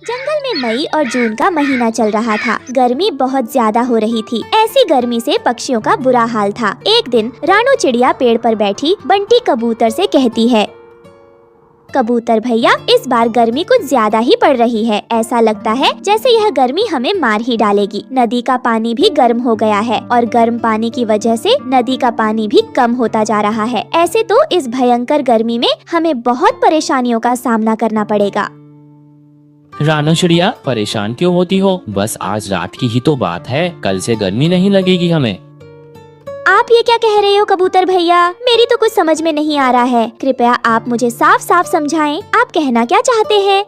जंगल में मई और जून का महीना चल रहा था। गर्मी बहुत ज्यादा हो रही थी। ऐसी गर्मी से पक्षियों का बुरा हाल था। एक दिन रानू चिड़िया पेड़ पर बैठी बंटी कबूतर से कहती है, कबूतर भैया, इस बार गर्मी कुछ ज्यादा ही पड़ रही है। ऐसा लगता है जैसे यह गर्मी हमें मार ही डालेगी। नदी का पानी भी गर्म हो गया है और गर्म पानी की वजह से नदी का पानी भी कम होता जा रहा है। ऐसे तो इस भयंकर गर्मी में हमें बहुत परेशानियों का सामना करना पड़ेगा। रानू चिड़िया, परेशान क्यों होती हो? बस आज रात की ही तो बात है, कल से गर्मी नहीं लगेगी हमें। आप ये क्या कह रहे हो कबूतर भैया? मेरी तो कुछ समझ में नहीं आ रहा है। कृपया आप मुझे साफ साफ समझाएं, आप कहना क्या चाहते हैं?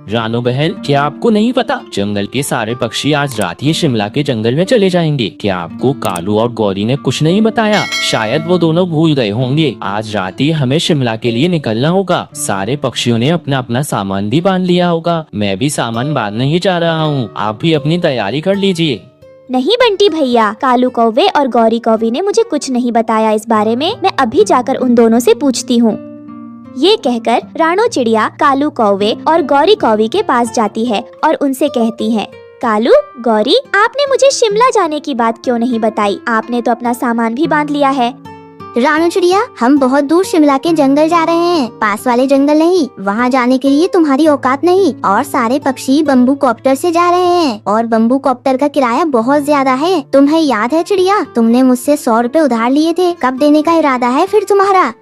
रानू बहन, क्या आपको नहीं पता? जंगल के सारे पक्षी आज रात ही शिमला के जंगल में चले जाएंगे। क्या आपको कालू और गौरी ने कुछ नहीं बताया? शायद वो दोनों भूल गए होंगे। आज रात ही हमें शिमला के लिए निकलना होगा। सारे पक्षियों ने अपना अपना सामान भी बांध लिया होगा। मैं भी सामान बांधने ही जा रहा हूँ। आप भी अपनी तैयारी कर लीजिए। नहीं बंटी भैया, कालू कौवे और गौरी कौवी ने मुझे कुछ नहीं बताया इस बारे में। मैं अभी जाकर उन दोनों से पूछती हूँ। ये कहकर रानू चिड़िया कालू कौवे और गौरी कौवी के पास जाती है और उनसे कहती है, कालू, गौरी, आपने मुझे शिमला जाने की बात क्यों नहीं बताई? आपने तो अपना सामान भी बांध लिया है। रानू चिड़िया, हम बहुत दूर शिमला के जंगल जा रहे हैं, पास वाले जंगल नहीं। वहाँ जाने के लिए तुम्हारी औकात नहीं। और सारे पक्षी बम्बू कॉप्टर से जा रहे हैं और बम्बू कॉप्टर का किराया बहुत ज्यादा है। तुम्हें याद है चिड़िया, तुमने मुझसे 100 रुपए उधार लिए थे। कब देने का इरादा है फिर तुम्हारा?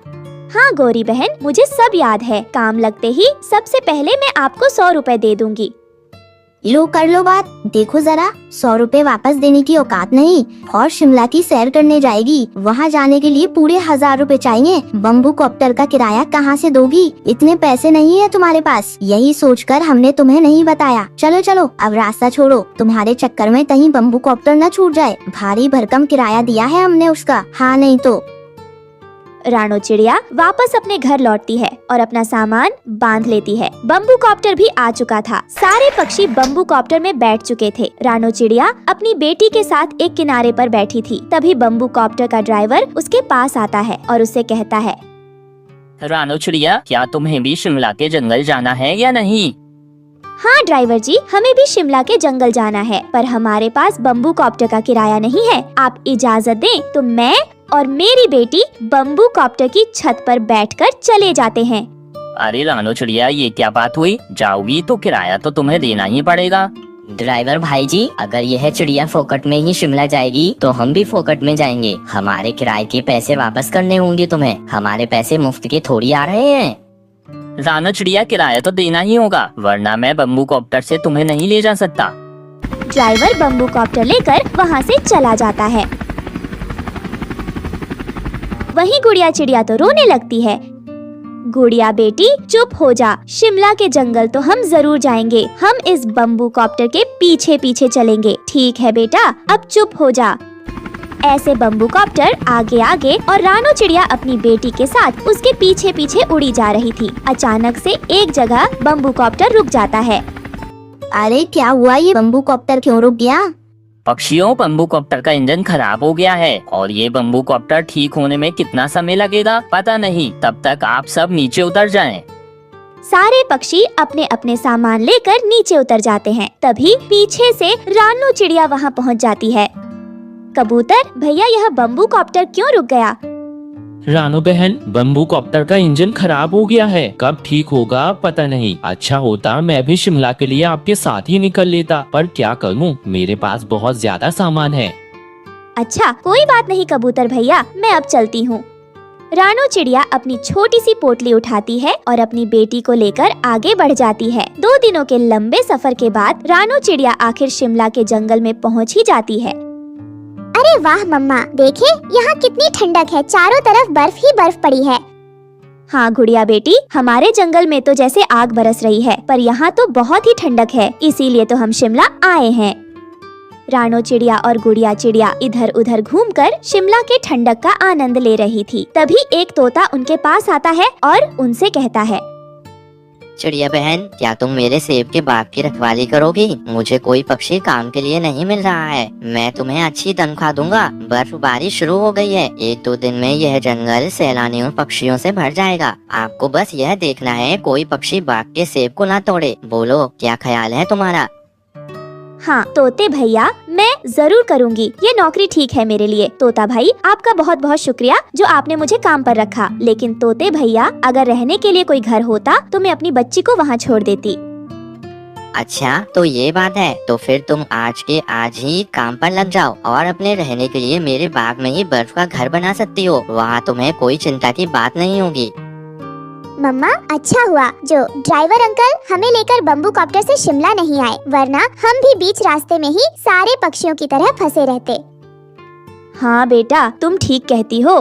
हाँ गौरी बहन, मुझे सब याद है। काम लगते ही सबसे पहले मैं आपको 100 रुपए दे दूंगी। लो, कर लो बात। देखो जरा, 100 रुपए वापस देने की औकात नहीं। और शिमला की सैर करने जाएगी, वहाँ जाने के लिए पूरे 1000 रुपए चाहिए। बम्बू कॉप्टर का किराया कहाँ से दोगी? इतने पैसे नहीं है तुम्हारे पास। यही सोचकर हमने तुम्हें नहीं बताया। चलो चलो, अब रास्ता छोड़ो। तुम्हारे चक्कर में कहीं बम्बू कॉप्टर न छूट जाए। भारी भरकम किराया दिया है हमने उसका। हाँ नहीं तो। रानू चिड़िया वापस अपने घर लौटती है और अपना सामान बांध लेती है। बम्बू कॉप्टर भी आ चुका था। सारे पक्षी बम्बू कॉप्टर में बैठ चुके थे। रानू चिड़िया अपनी बेटी के साथ एक किनारे पर बैठी थी। तभी बम्बू कॉप्टर का ड्राइवर उसके पास आता है और उससे कहता है, रानू चिड़िया, क्या तुम्हें भी शिमला के जंगल जाना है या नहीं? हाँ ड्राइवर जी, हमें भी शिमला के जंगल जाना है, पर हमारे पास बम्बू कॉप्टर का किराया नहीं है। आप इजाजत दें तो मैं और मेरी बेटी बम्बू कॉप्टर की छत पर बैठकर चले जाते हैं। अरे रानू चिड़िया, ये क्या बात हुई? जाओगी तो किराया तो तुम्हें देना ही पड़ेगा। ड्राइवर भाई जी, अगर यह चिड़िया फोकट में ही शिमला जाएगी तो हम भी फोकट में जाएंगे। हमारे किराए के पैसे वापस करने होंगे तुम्हें। हमारे पैसे मुफ्त के थोड़ी आ रहे हैं। रानू चिड़िया, किराया तो देना ही होगा, वरना मैं बम्बू कॉप्टर से तुम्हें नहीं ले जा सकता। ड्राइवर बम्बू कॉप्टर लेकर वहाँ से चला जाता है। वहीं गुड़िया चिड़िया तो रोने लगती है। गुड़िया बेटी, चुप हो जा। शिमला के जंगल तो हम जरूर जाएंगे। हम इस बम्बू कॉप्टर के पीछे पीछे चलेंगे। ठीक है बेटा, अब चुप हो जा। ऐसे बम्बू कॉप्टर आगे आगे और रानू चिड़िया अपनी बेटी के साथ उसके पीछे पीछे उड़ी जा रही थी। अचानक से एक जगह बम्बू कॉप्टर रुक जाता है। अरे क्या हुआ? ये बम्बू कॉप्टर क्यों रुक गया? पक्षियों, बम्बू कॉप्टर का इंजन खराब हो गया है और ये बम्बू कॉप्टर ठीक होने में कितना समय लगेगा पता नहीं। तब तक आप सब नीचे उतर जाएं। सारे पक्षी अपने अपने सामान लेकर नीचे उतर जाते हैं। तभी पीछे से रानू चिड़िया वहाँ पहुँच जाती है। कबूतर भैया, यह बम्बू कॉप्टर क्यों रुक गया? रानू बहन, बम्बू कॉप्टर का इंजन खराब हो गया है। कब ठीक होगा पता नहीं। अच्छा होता मैं भी शिमला के लिए आपके साथ ही निकल लेता, पर क्या करूं, मेरे पास बहुत ज्यादा सामान है। अच्छा, कोई बात नहीं कबूतर भैया, मैं अब चलती हूँ। रानू चिड़िया अपनी छोटी सी पोटली उठाती है और अपनी बेटी को लेकर आगे बढ़ जाती है। 2 दिनों के लंबे सफर के बाद रानू चिड़िया आखिर शिमला के जंगल में पहुँच ही जाती है। अरे वाह मम्मा, देखे यहाँ कितनी ठंडक है। चारों तरफ बर्फ ही बर्फ पड़ी है। हाँ गुड़िया बेटी, हमारे जंगल में तो जैसे आग बरस रही है, पर यहाँ तो बहुत ही ठंडक है। इसीलिए तो हम शिमला आए हैं। रानू चिड़िया और गुड़िया चिड़िया इधर उधर घूमकर शिमला के ठंडक का आनंद ले रही थी। तभी एक तोता उनके पास आता है और उनसे कहता है, चिड़िया बहन, क्या तुम मेरे सेब के बाग की रखवाली करोगी? मुझे कोई पक्षी काम के लिए नहीं मिल रहा है। मैं तुम्हें अच्छी तनख्वाह दूंगा। बर्फबारी शुरू हो गई है। 1-2 दिन में यह जंगल सैलानियों पक्षियों से भर जाएगा। आपको बस यह देखना है कोई पक्षी बाग के सेब को ना तोड़े। बोलो, क्या ख्याल है तुम्हारा? हाँ तोते भैया, मैं जरूर करूँगी। ये नौकरी ठीक है मेरे लिए। तोता भाई, आपका बहुत बहुत शुक्रिया जो आपने मुझे काम पर रखा। लेकिन तोते भैया, अगर रहने के लिए कोई घर होता तो मैं अपनी बच्ची को वहाँ छोड़ देती। अच्छा, तो ये बात है। तो फिर तुम आज के आज ही काम पर लग जाओ और अपने रहने के लिए मेरे बाग में ही बर्फ का घर बना सकती हो। वहाँ तुम्हें कोई चिंता की बात नहीं होगी। मम्मा, अच्छा हुआ जो ड्राइवर अंकल हमें लेकर बम्बू कॉप्टर से शिमला नहीं आए, वरना हम भी बीच रास्ते में ही सारे पक्षियों की तरह फंसे रहते। हाँ बेटा, तुम ठीक कहती हो।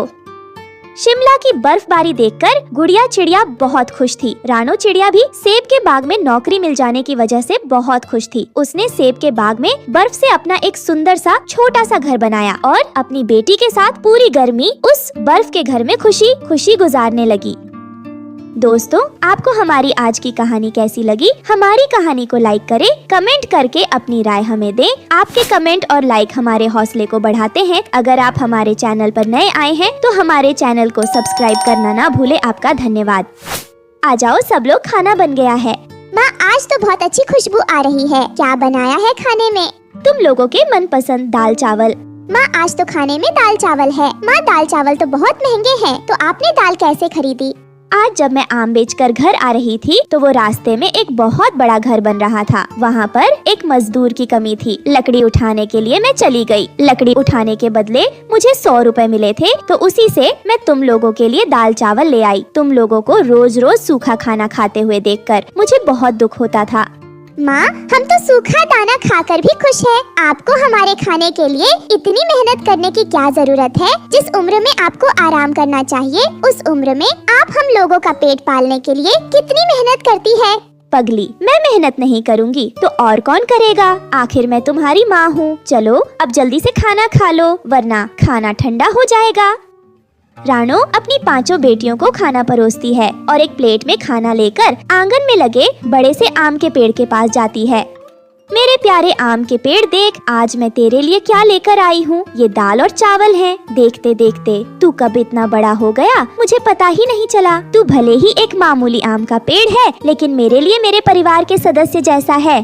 शिमला की बर्फबारी देखकर गुड़िया चिड़िया बहुत खुश थी। रानो चिड़िया भी सेब के बाग में नौकरी मिल जाने की वजह से बहुत खुश थी। उसने सेब के बाग में बर्फ से अपना एक सुंदर सा छोटा सा घर बनाया और अपनी बेटी के साथ पूरी गर्मी उस बर्फ के घर में खुशी खुशी गुजारने लगी। दोस्तों, आपको हमारी आज की कहानी कैसी लगी? हमारी कहानी को लाइक करें, कमेंट करके अपनी राय हमें दें। आपके कमेंट और लाइक हमारे हौसले को बढ़ाते हैं। अगर आप हमारे चैनल पर नए आए हैं तो हमारे चैनल को सब्सक्राइब करना ना भूले। आपका धन्यवाद। आ जाओ, सब लोग, खाना बन गया है। माँ, आज तो बहुत अच्छी खुशबू आ रही है। क्या बनाया है खाने में? तुम लोगों के मनपसंद दाल चावल। माँ, आज तो खाने में दाल चावल है। माँ, दाल चावल तो बहुत महंगे हैं, तो आपने दाल कैसे खरीदी? आज जब मैं आम बेचकर घर आ रही थी तो वो रास्ते में एक बहुत बड़ा घर बन रहा था। वहाँ पर एक मजदूर की कमी थी। लकड़ी उठाने के लिए मैं चली गई। लकड़ी उठाने के बदले मुझे 100 रुपए मिले थे, तो उसी से मैं तुम लोगों के लिए दाल चावल ले आई। तुम लोगों को रोज रोज सूखा खाना खाते हुए देखकर मुझे बहुत दुख होता था। माँ, हम तो सूखा दाना खाकर भी खुश हैं। आपको हमारे खाने के लिए इतनी मेहनत करने की क्या जरूरत है? जिस उम्र में आपको आराम करना चाहिए, उस उम्र में आप हम लोगों का पेट पालने के लिए कितनी मेहनत करती है। पगली, मैं मेहनत नहीं करूँगी तो और कौन करेगा? आखिर मैं तुम्हारी माँ हूँ। चलो अब जल्दी से खाना खा लो, वरना खाना ठंडा हो जाएगा। रानो अपनी 5 बेटियों को खाना परोसती है और एक प्लेट में खाना लेकर आंगन में लगे बड़े से आम के पेड़ के पास जाती है। मेरे प्यारे आम के पेड़, देख आज मैं तेरे लिए क्या लेकर आई हूँ। ये दाल और चावल हैं। देखते देखते तू कब इतना बड़ा हो गया, मुझे पता ही नहीं चला। तू भले ही एक मामूली आम का पेड़ है, लेकिन मेरे लिए मेरे परिवार के सदस्य जैसा है।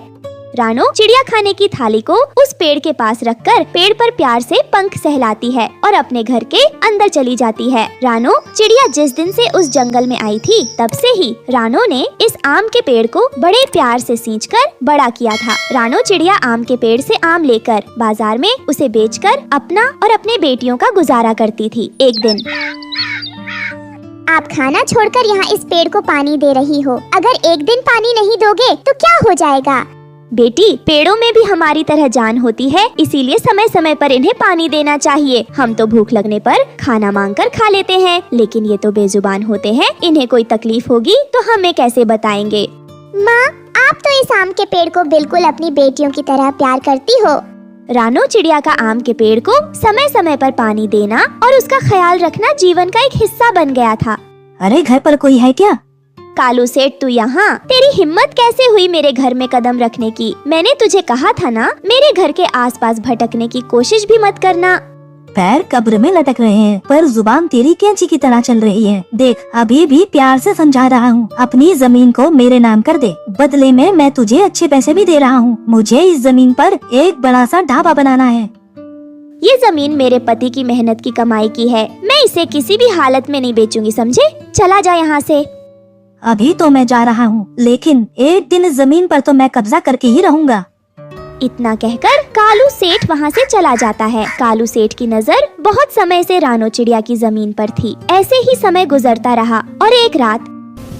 रानो चिड़िया खाने की थाली को उस पेड़ के पास रखकर पेड़ पर प्यार से पंख सहलाती है और अपने घर के अंदर चली जाती है। रानो चिड़िया जिस दिन से उस जंगल में आई थी, तब से ही रानो ने इस आम के पेड़ को बड़े प्यार से सींचकर बड़ा किया था। रानो चिड़िया आम के पेड़ से आम लेकर बाजार में उसे बेचकर अपना और अपने बेटियों का गुजारा करती थी। एक दिन, आप खाना छोड़कर यहाँ इस पेड़ को पानी दे रही हो। अगर एक दिन पानी नहीं दोगे तो क्या हो जाएगा? बेटी, पेड़ों में भी हमारी तरह जान होती है, इसीलिए समय समय पर इन्हें पानी देना चाहिए। हम तो भूख लगने पर खाना मांगकर खा लेते हैं, लेकिन ये तो बेजुबान होते हैं। इन्हें कोई तकलीफ होगी तो हमें कैसे बताएंगे? माँ, आप तो इस आम के पेड़ को बिल्कुल अपनी बेटियों की तरह प्यार करती हो। रानो चिड़िया का आम के पेड़ को समय समय पर पानी देना और उसका ख्याल रखना जीवन का एक हिस्सा बन गया था। अरे, घर पर कोई है क्या? कालू सेठ, तू यहाँ? तेरी हिम्मत कैसे हुई मेरे घर में कदम रखने की? मैंने तुझे कहा था ना, मेरे घर के आसपास भटकने की कोशिश भी मत करना। पैर कब्र में लटक रहे हैं, पर जुबान तेरी कैंची की तरह चल रही है। देख, अभी भी प्यार से समझा रहा हूँ, अपनी जमीन को मेरे नाम कर दे। बदले में मैं तुझे अच्छे पैसे भी दे रहा हूँ। मुझे इस जमीन पर एक बड़ा सा ढाबा बनाना है। ये जमीन मेरे पति की मेहनत की कमाई की है। मैं इसे किसी भी हालत में नहीं बेचूंगी, समझे? चला जा यहाँ से। अभी तो मैं जा रहा हूँ, लेकिन एक दिन इस जमीन पर तो मैं कब्जा करके ही रहूँगा। इतना कहकर कालू सेठ वहाँ से चला जाता है। कालू सेठ की नजर बहुत समय से रानो चिड़िया की जमीन पर थी। ऐसे ही समय गुजरता रहा और एक रात,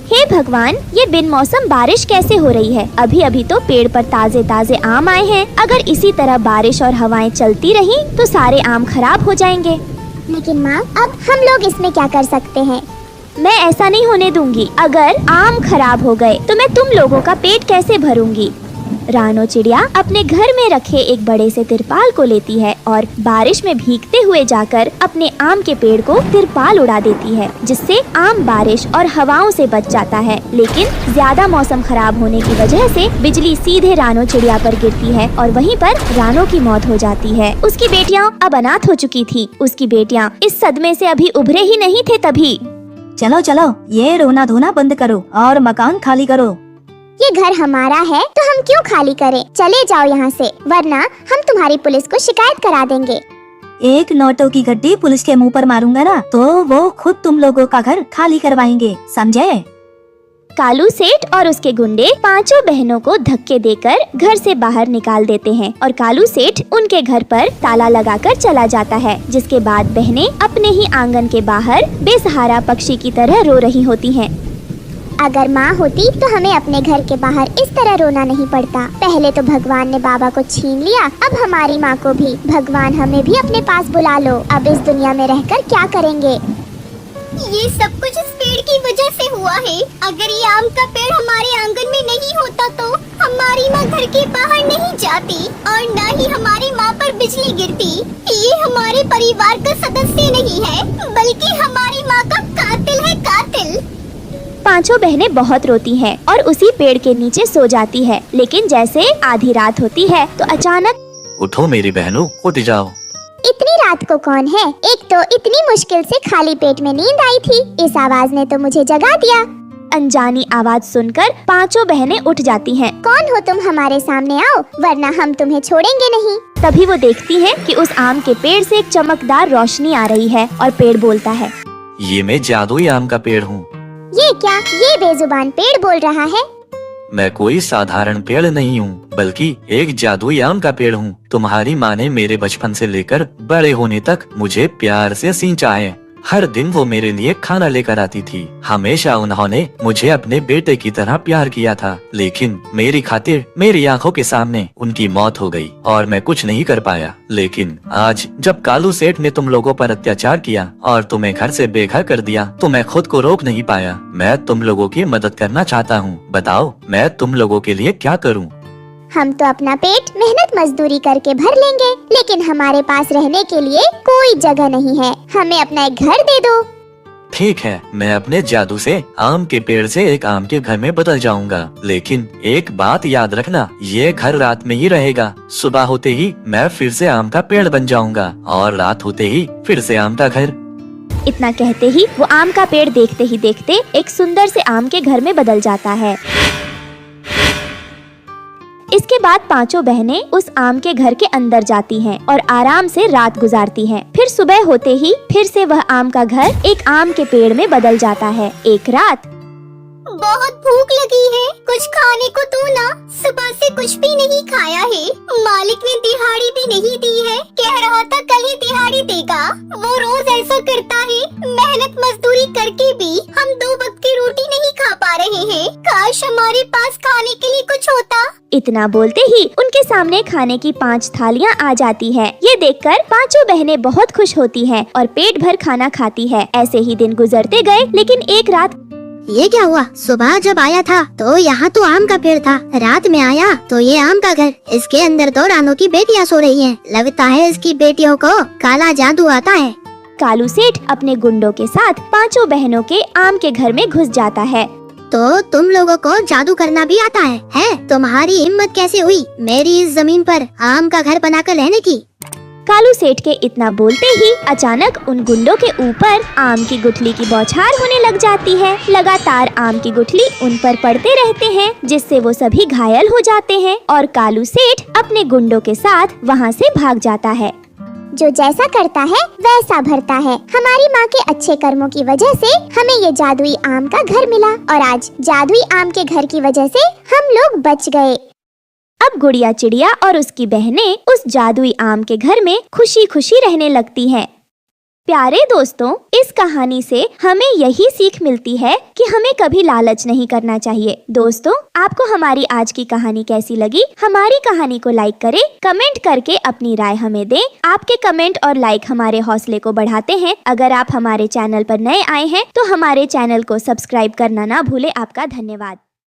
हे भगवान, ये बिन मौसम बारिश कैसे हो रही है? अभी अभी तो पेड़ पर ताजे ताजे आम आए हैं। अगर इसी तरह बारिश और हवाएं चलती रही तो सारे आम खराब हो जाएंगे। लेकिन माँ, अब हम लोग इसमें क्या कर सकते हैं? मैं ऐसा नहीं होने दूंगी। अगर आम खराब हो गए तो मैं तुम लोगों का पेट कैसे भरूंगी? रानो चिड़िया अपने घर में रखे एक बड़े से तिरपाल को लेती है और बारिश में भीगते हुए जाकर अपने आम के पेड़ को तिरपाल उड़ा देती है, जिससे आम बारिश और हवाओं से बच जाता है। लेकिन ज्यादा मौसम खराब होने की वजह से बिजली सीधे रानो चिड़िया पर गिरती है और वहीं पर रानो की मौत हो जाती है। उसकी बेटियां अब अनाथ हो चुकी थी। उसकी बेटियां इस सदमे से अभी उभरे ही नहीं थे तभी। चलो चलो, ये रोना धोना बंद करो और मकान खाली करो। ये घर हमारा है तो हम क्यों खाली करें? चले जाओ यहाँ से, वरना हम तुम्हारी पुलिस को शिकायत करा देंगे। एक नोटों की गड्डी पुलिस के मुंह पर मारूंगा ना तो वो खुद तुम लोगों का घर खाली करवाएंगे, समझे? कालू सेठ और उसके गुंडे पांचों बहनों को धक्के देकर घर से बाहर निकाल देते हैं और कालू सेठ उनके घर पर ताला लगाकर चला जाता है। जिसके बाद बहनें अपने ही आंगन के बाहर बेसहारा पक्षी की तरह रो रही होती हैं। अगर माँ होती तो हमें अपने घर के बाहर इस तरह रोना नहीं पड़ता। पहले तो भगवान ने बाबा को छीन लिया, अब हमारी माँ को भी। भगवान हमें भी अपने पास बुला लो। अब इस दुनिया में रहकर क्या करेंगे? ये सब कुछ इस पेड़ की वजह से हुआ है। अगर ये आम का पेड़ हमारे आंगन में नहीं होता तो हमारी माँ घर के बाहर नहीं जाती और न ही हमारी माँ पर बिजली गिरती। ये हमारे परिवार का सदस्य नहीं है बल्कि हमारी माँ का कातिल है, कातिल। पांचों बहनें बहुत रोती हैं और उसी पेड़ के नीचे सो जाती है। लेकिन जैसे आधी रात होती है तो अचानक, उठो मेरी बहनों, उठ जाओ। इतनी रात को कौन है? एक तो इतनी मुश्किल से खाली पेट में नींद आई थी, इस आवाज ने तो मुझे जगा दिया। अनजानी आवाज सुनकर पांचों बहनें उठ जाती हैं। कौन हो तुम? हमारे सामने आओ वरना हम तुम्हें छोड़ेंगे नहीं। तभी वो देखती हैं कि उस आम के पेड़ से एक चमकदार रोशनी आ रही है और पेड़ बोलता है, ये मैं जादुई आम का पेड़ हूँ। ये क्या? ये बेजुबान पेड़ बोल रहा है? मैं कोई साधारण पेड़ नहीं हूँ बल्कि एक जादुई आम का पेड़ हूँ। तुम्हारी माँ ने मेरे बचपन से लेकर बड़े होने तक मुझे प्यार से सींचा है। हर दिन वो मेरे लिए खाना लेकर आती थी। हमेशा उन्होंने मुझे अपने बेटे की तरह प्यार किया था। लेकिन मेरी खातिर मेरी आंखों के सामने उनकी मौत हो गई और मैं कुछ नहीं कर पाया। लेकिन आज जब कालू सेठ ने तुम लोगों पर अत्याचार किया और तुम्हें घर से बेघर कर दिया तो मैं खुद को रोक नहीं पाया। मैं तुम लोगों की मदद करना चाहता हूँ। बताओ मैं तुम लोगों के लिए क्या करूँ? हम तो अपना पेट मेहनत मजदूरी करके भर लेंगे, लेकिन हमारे पास रहने के लिए कोई जगह नहीं है। हमें अपना एक घर दे दो। ठीक है, मैं अपने जादू से आम के पेड़ से एक आम के घर में बदल जाऊंगा। लेकिन एक बात याद रखना, ये घर रात में ही रहेगा। सुबह होते ही मैं फिर से आम का पेड़ बन जाऊंगा और रात होते ही फिर से आम का घर। इतना कहते ही वो आम का पेड़ देखते ही देखते एक सुंदर से आम के घर में बदल जाता है। इसके बाद पांचों बहनें उस आम के घर के अंदर जाती हैं और आराम से रात गुजारती हैं। फिर सुबह होते ही फिर से वह आम का घर एक आम के पेड़ में बदल जाता है। एक रात, बहुत भूख लगी है, कुछ खाने को दो ना। सुबह से कुछ भी नहीं खाया है। मालिक ने दिहाड़ी भी नहीं दी है। कह रहा था कल ही दिहाड़ी देगा। वो रोज ऐसा करता है। मेहनत मजदूरी करके भी हम 2 वक्त की रोटी नहीं खा पा रहे हैं। काश हमारे पास खाने के लिए कुछ होता। इतना बोलते ही उनके सामने खाने की 5 थालियां आ जाती है। ये देखकर पांचों बहनें बहुत खुश होती हैं और पेट भर खाना खाती है। ऐसे ही दिन गुजरते गए। लेकिन एक रात, ये क्या हुआ? सुबह जब आया था तो यहाँ तो आम का पेड़ था, रात में आया तो ये आम का घर। इसके अंदर तो रानो की बेटियाँ सो रही हैं। लगता है इसकी बेटियों को काला जादू आता है। कालू सेठ अपने गुंडों के साथ पांचों बहनों के आम के घर में घुस जाता है। तो तुम लोगों को जादू करना भी आता है? तुम्हारी हिम्मत कैसे हुई मेरी इस जमीन पर आम का घर बनाकर रहने की? कालू सेठ के इतना बोलते ही अचानक उन गुंडों के ऊपर आम की गुठली की बौछार होने लग जाती है। लगातार आम की गुठली उन पर पड़ते रहते हैं, जिससे वो सभी घायल हो जाते हैं और कालू सेठ अपने गुंडों के साथ वहाँ से भाग जाता है। जो जैसा करता है वैसा भरता है। हमारी माँ के अच्छे कर्मों की वजह से हमें ये जादुई आम का घर मिला और आज जादुई आम के घर की वजह से हम लोग बच गए। अब गुड़िया चिड़िया और उसकी बहनें उस जादुई आम के घर में खुशी खुशी रहने लगती हैं। प्यारे दोस्तों, इस कहानी से हमें यही सीख मिलती है कि हमें कभी लालच नहीं करना चाहिए। दोस्तों, आपको हमारी आज की कहानी कैसी लगी? हमारी कहानी को लाइक करें, कमेंट करके अपनी राय हमें दें। आपके कमेंट और लाइक हमारे हौसले को बढ़ाते हैं। अगर आप हमारे चैनल पर नए आए हैं तो हमारे चैनल को सब्सक्राइब करना ना भूलें। आपका धन्यवाद।